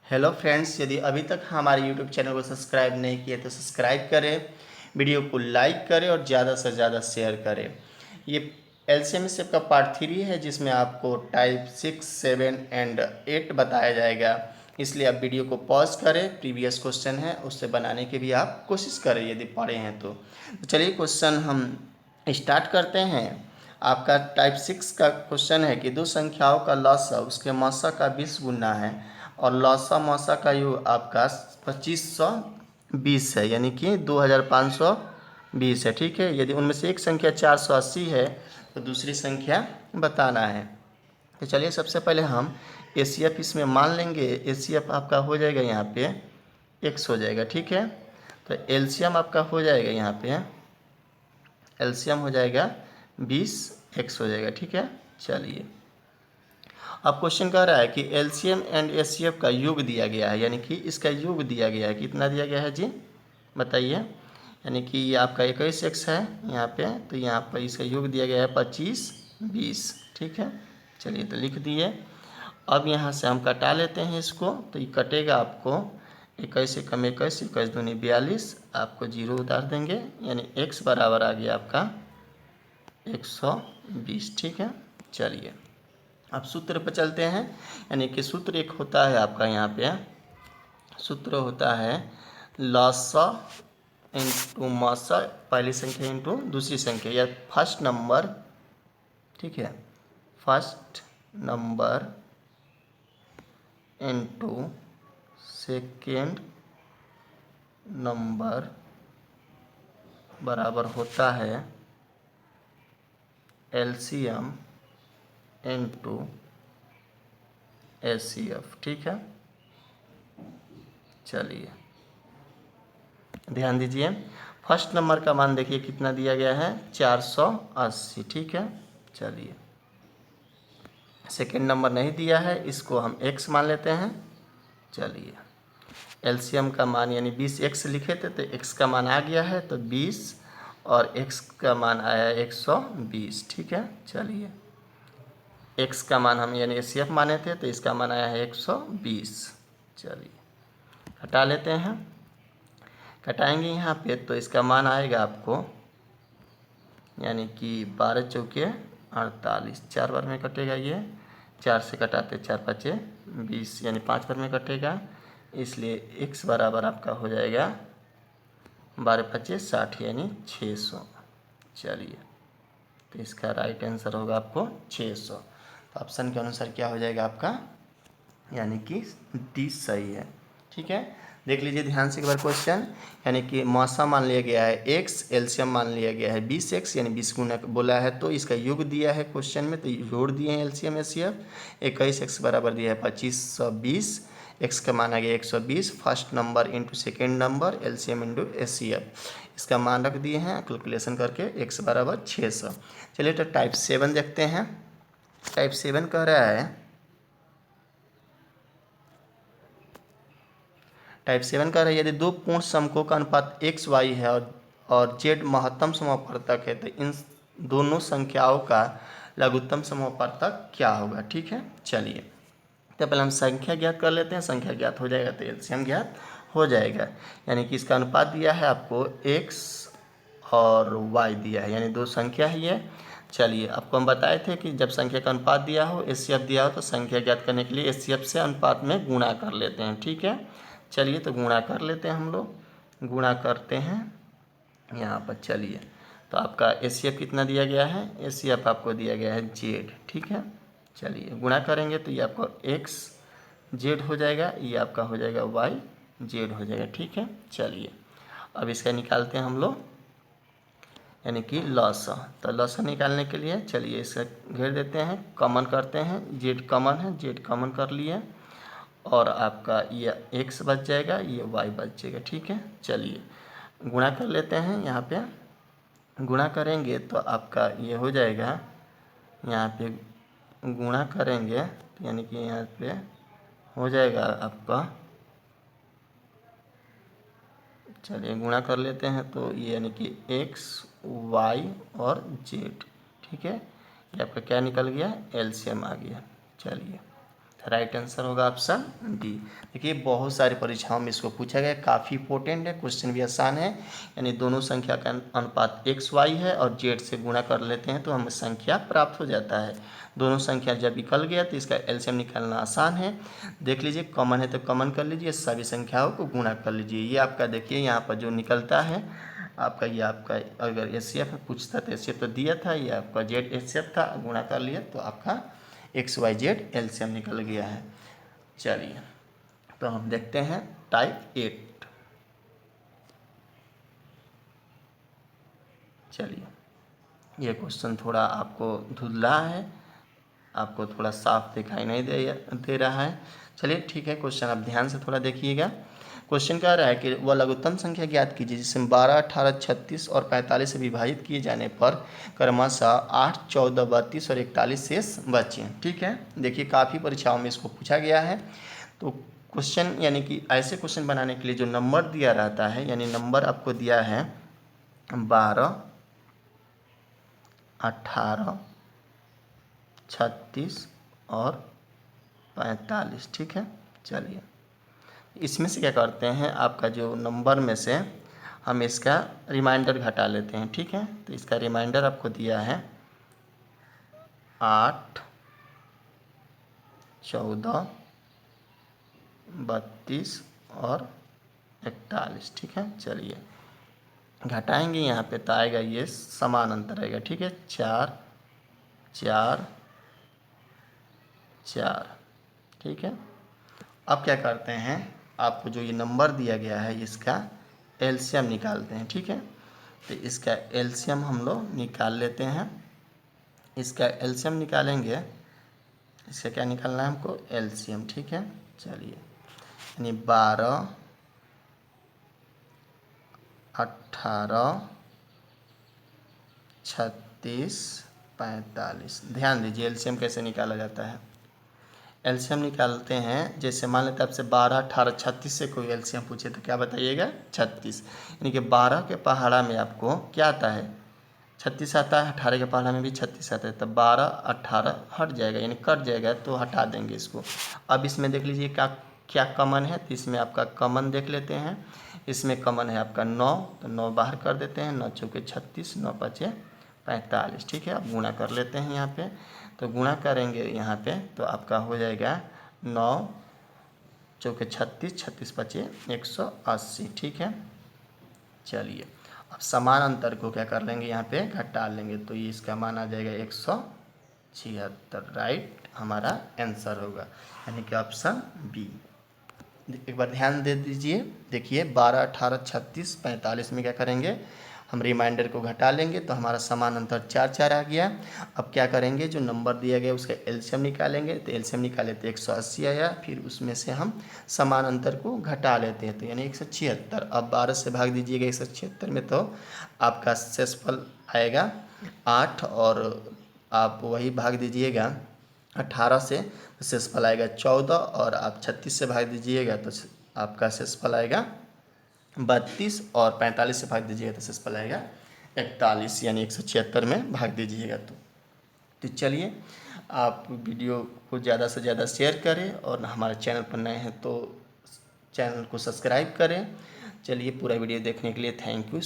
Hello friends, यदि अभी तक हमारे यूट्यूब चैनल को सब्सक्राइब नहीं किए तो सब्सक्राइब करें, वीडियो को लाइक करें और ज़्यादा से ज़्यादा शेयर करें। ये एलसीएम स्टेप का पार्ट 3 है जिसमें आपको टाइप 6, 7 एंड 8 बताया जाएगा। इसलिए आप वीडियो को पॉज करें, प्रीवियस क्वेश्चन है उससे बनाने की भी आप कोशिश करें यदि पढ़े हैं तो चलिए क्वेश्चन हम स्टार्ट करते हैं। आपका टाइप 6 का क्वेश्चन है कि दो संख्याओं का लॉसा उसके मौसा का 20 गुना है और लौसा मौसा का योग आपका 2520 है, यानी कि 2520 है। ठीक है, यदि उनमें से एक संख्या 480 है तो दूसरी संख्या बताना है। तो चलिए सबसे पहले हम एसीएफ इसमें मान लेंगे। एसीएफ आपका हो जाएगा यहाँ पे x हो जाएगा। ठीक है, तो एलसीएम आपका हो जाएगा यहाँ पे एलसीएम हो जाएगा 20x हो जाएगा। ठीक है, चलिए अब क्वेश्चन कह रहा है कि एलसीएम एंड एचसीएफ का योग दिया गया है, यानी कि इसका योग दिया गया है। कितना दिया गया है जी, बताइए। यानी कि ये आपका 21x है यहाँ पे, तो यहाँ पर इसका योग दिया गया है 2520। ठीक है, चलिए तो लिख दिए। अब यहाँ से हम कटा लेते हैं इसको, तो ये कटेगा आपको 21 एकम 21, 21 दूनी 42, आपको जीरो उतार देंगे, यानी x बराबर आ गया आपका 120। ठीक है, चलिए अब सूत्र पर चलते हैं। यानी कि सूत्र एक होता है आपका यहाँ पे, सूत्र होता है लॉसा इंटू मौसा, पहली संख्या इंटू दूसरी संख्या, या फर्स्ट नंबर। ठीक है, first number into second number बराबर होता है एलसीएम इंटू एचसीएफ। ठीक है, चलिए ध्यान दीजिए। फर्स्ट नंबर का मान देखिए कितना दिया गया है 480। ठीक है, चलिए सेकेंड नंबर नहीं दिया है, इसको हम x मान लेते हैं। चलिए एलसीएम का मान यानी 20x लिखे थे तो x का मान आ गया है, तो 20 और x का मान आया 120। ठीक है, चलिए x का मान हम यानी एचसीएफ माने थे तो इसका मान आया है 120। चलिए हटा लेते हैं, कटाएंगे यहाँ पे तो इसका मान आएगा आपको यानी कि 12 चौके 48, 4 बार में कटेगा ये, 4 से कटाते 4 पचे 20, यानी 5 बार में कटेगा, इसलिए x बराबर आपका हो जाएगा 12 पचे 60 यानी 600। चलिए तो इसका राइट आंसर होगा आपको 600। तो ऑप्शन के अनुसार क्या हो जाएगा आपका, यानी कि 30 सही है। ठीक है, देख लीजिए ध्यान से एक बार क्वेश्चन। यानी कि मौसा मान लिया गया है x, एलसीएम मान लिया गया है 20x, यानी 20 गुना बोला है, तो इसका योग दिया है क्वेश्चन में, तो जोड़ दिए हैं एलसीएम एचसीएफ। 21x बराबर दिया है 2520, x का मान आ गया 120, first number into second number, LCM into HCF, इसका मान रख दिए हैं कैलकुलेशन करके, x बराबर 600। चलिए तो टाइप 7 देखते हैं। टाइप 7 कह रहा है, टाइप 7 कह रहा है यदि दो पूर्ण समकों का अनुपात एक्स वाई है और जेड महत्तम समापवर्तक है तो इन दोनों संख्याओं का लघुत्तम समापवर्तक क्या होगा। ठीक है, चलिए तो पहले हम संख्या ज्ञात कर लेते हैं। संख्या ज्ञात हो जाएगा तो एलसीएम ज्ञात हो जाएगा। यानी कि इसका अनुपात दिया है आपको एक्स और वाई दिया है, यानी दो संख्या है ये। चलिए आपको हम बताए थे कि जब संख्या का अनुपात दिया हो, एचसीएफ दिया हो, तो संख्या ज्ञात करने के लिए एचसीएफ से अनुपात में गुणा कर लेते हैं। ठीक है, चलिए तो गुणा कर लेते हैं, हम लोग गुणा करते हैं यहाँ पर। चलिए तो आपका एचसीएफ कितना दिया गया है, एचसीएफ आपको दिया गया है जेड। ठीक है, चलिए गुणा करेंगे तो ये आपको एक्स जेड हो जाएगा, ये आपका हो जाएगा वाई जेड हो जाएगा। ठीक है, चलिए अब इसका निकालते हैं हम लोग, यानी कि लॉसा। तो लॉसा निकालने के लिए चलिए इसका घेर देते हैं, कॉमन करते हैं, जेड कॉमन है, जेड कॉमन कर लिए, और आपका ये x बच जाएगा, ये y बच जाएगा। ठीक है, चलिए गुणा कर लेते हैं। यहाँ पे गुणा करेंगे तो आपका ये हो जाएगा, यहाँ पे गुणा करेंगे यानी कि यहाँ पे हो जाएगा आपका, चलिए गुणा कर लेते हैं तो ये यानी कि x y और z। ठीक है, ये आपका क्या निकल गया, एलसीएम आ गया। चलिए राइट आंसर होगा ऑप्शन डी। देखिए बहुत सारी परीक्षाओं में इसको पूछा गया, काफ़ी इंपॉर्टेंट है, क्वेश्चन भी आसान है। यानी दोनों संख्या का अनुपात एक्स वाई है और जेड से गुणा कर लेते हैं तो हमें संख्या प्राप्त हो जाता है। दोनों संख्या जब निकल गया तो इसका एलसीएम निकालना आसान है। देख लीजिए कॉमन है तो कॉमन कर लीजिए, सभी संख्याओं को गुणा कर लीजिए। ये आपका देखिए यहाँ पर जो निकलता है आपका, ये आपका अगर एचसीएफ पूछता तो एचसीएफ तो दिया था, ये आपका जेड एचसीएफ था, गुणा कर लिया तो आपका एक्स वाई जेड एलसीएम निकल गया है। चलिए तो हम देखते हैं टाइप 8। चलिए ये क्वेश्चन थोड़ा आपको धुंधला है, आपको थोड़ा साफ दिखाई नहीं दे रहा है। चलिए ठीक है, क्वेश्चन आप ध्यान से थोड़ा देखिएगा। क्वेश्चन कह रहा है कि वह लघुत्तम संख्या ज्ञात कीजिए जिसमें 12, 18, 36 और 45 से विभाजित किए जाने पर क्रमशः 8, 14, 32 और 41 शेष बचे। ठीक है, देखिए काफ़ी परीक्षाओं में इसको पूछा गया है। तो क्वेश्चन यानी कि ऐसे क्वेश्चन बनाने के लिए जो नंबर दिया रहता है, यानी नंबर आपको दिया है 12, 18, 36 और 45। ठीक है, चलिए इसमें से क्या करते हैं, आपका जो नंबर में से हम इसका रिमाइंडर घटा लेते हैं। ठीक है, तो इसका रिमाइंडर आपको दिया है 8, 14, 32 और 41। ठीक है, चलिए घटाएंगे यहाँ पे तो आएगा ये समान अंतर आएगा। ठीक है, 4, 4, 4। ठीक है, अब क्या करते हैं, आपको जो ये नंबर दिया गया है इसका एलसीएम निकालते हैं। ठीक है, तो इसका एलसीएम हम लोग निकाल लेते हैं। इसका एलसीएम निकालेंगे, इसका क्या निकालना है हमको, एलसीएम। ठीक है, चलिए यानी 12, 18, 36, 45। ध्यान दीजिए एलसीएम कैसे निकाला जाता है। एलसीएम निकालते हैं, जैसे मान लेते हैं आपसे 12, 18, 36 से कोई एलसीएम पूछे तो क्या बताइएगा, 36। यानी कि 12 के पहाड़ा में आपको क्या आता है, 36 आता है, 18 के पहाड़ा में भी 36 आता है, तो 12, 18 हट जाएगा यानी कट जाएगा, तो हटा देंगे इसको। अब इसमें देख लीजिए क्या क्या कॉमन है, तो इसमें आपका कॉमन देख लेते हैं। इसमें कॉमन है आपका 9, तो 9 बाहर कर देते हैं, 9 चौके 36, 9 पचे 45। ठीक है, अब गुणा कर लेते हैं यहाँ पे, तो गुणा करेंगे यहाँ पे तो आपका हो जाएगा 9 चौके 36, 36 पचे 180। ठीक है, चलिए अब समान अंतर को क्या कर लेंगे, यहाँ पे घटा लेंगे तो ये इसका मान आ जाएगा 176। राइट हमारा आंसर होगा, यानी कि ऑप्शन बी। एक बार ध्यान दे दीजिए, देखिए 12, 18, 36, 45 में क्या करेंगे, हम रिमाइंडर को घटा लेंगे तो हमारा समान अंतर 4, 4 आ गया। अब क्या करेंगे, जो नंबर दिया गया उसका एलसीएम निकालेंगे, तो एलसीएम निकाले तो 180 आया, फिर उसमें से हम समान अंतर को घटा लेते हैं तो यानी 176। अब 12 से भाग दीजिएगा 176 में तो आपका शेषफल आएगा 8, और आप वही भाग दीजिएगा 18 से तो शेषफल आएगा 14, और आप 36 से भाग दीजिएगा तो आपका शेषफल आएगा 32, और 45 से भाग दीजिएगा तो शेषफल आएगा 41, यानी 176 में भाग दीजिएगा तो चलिए आप वीडियो को ज़्यादा से ज़्यादा शेयर करें, और हमारे चैनल पर नए हैं तो चैनल को सब्सक्राइब करें। चलिए पूरा वीडियो देखने के लिए थैंक यू।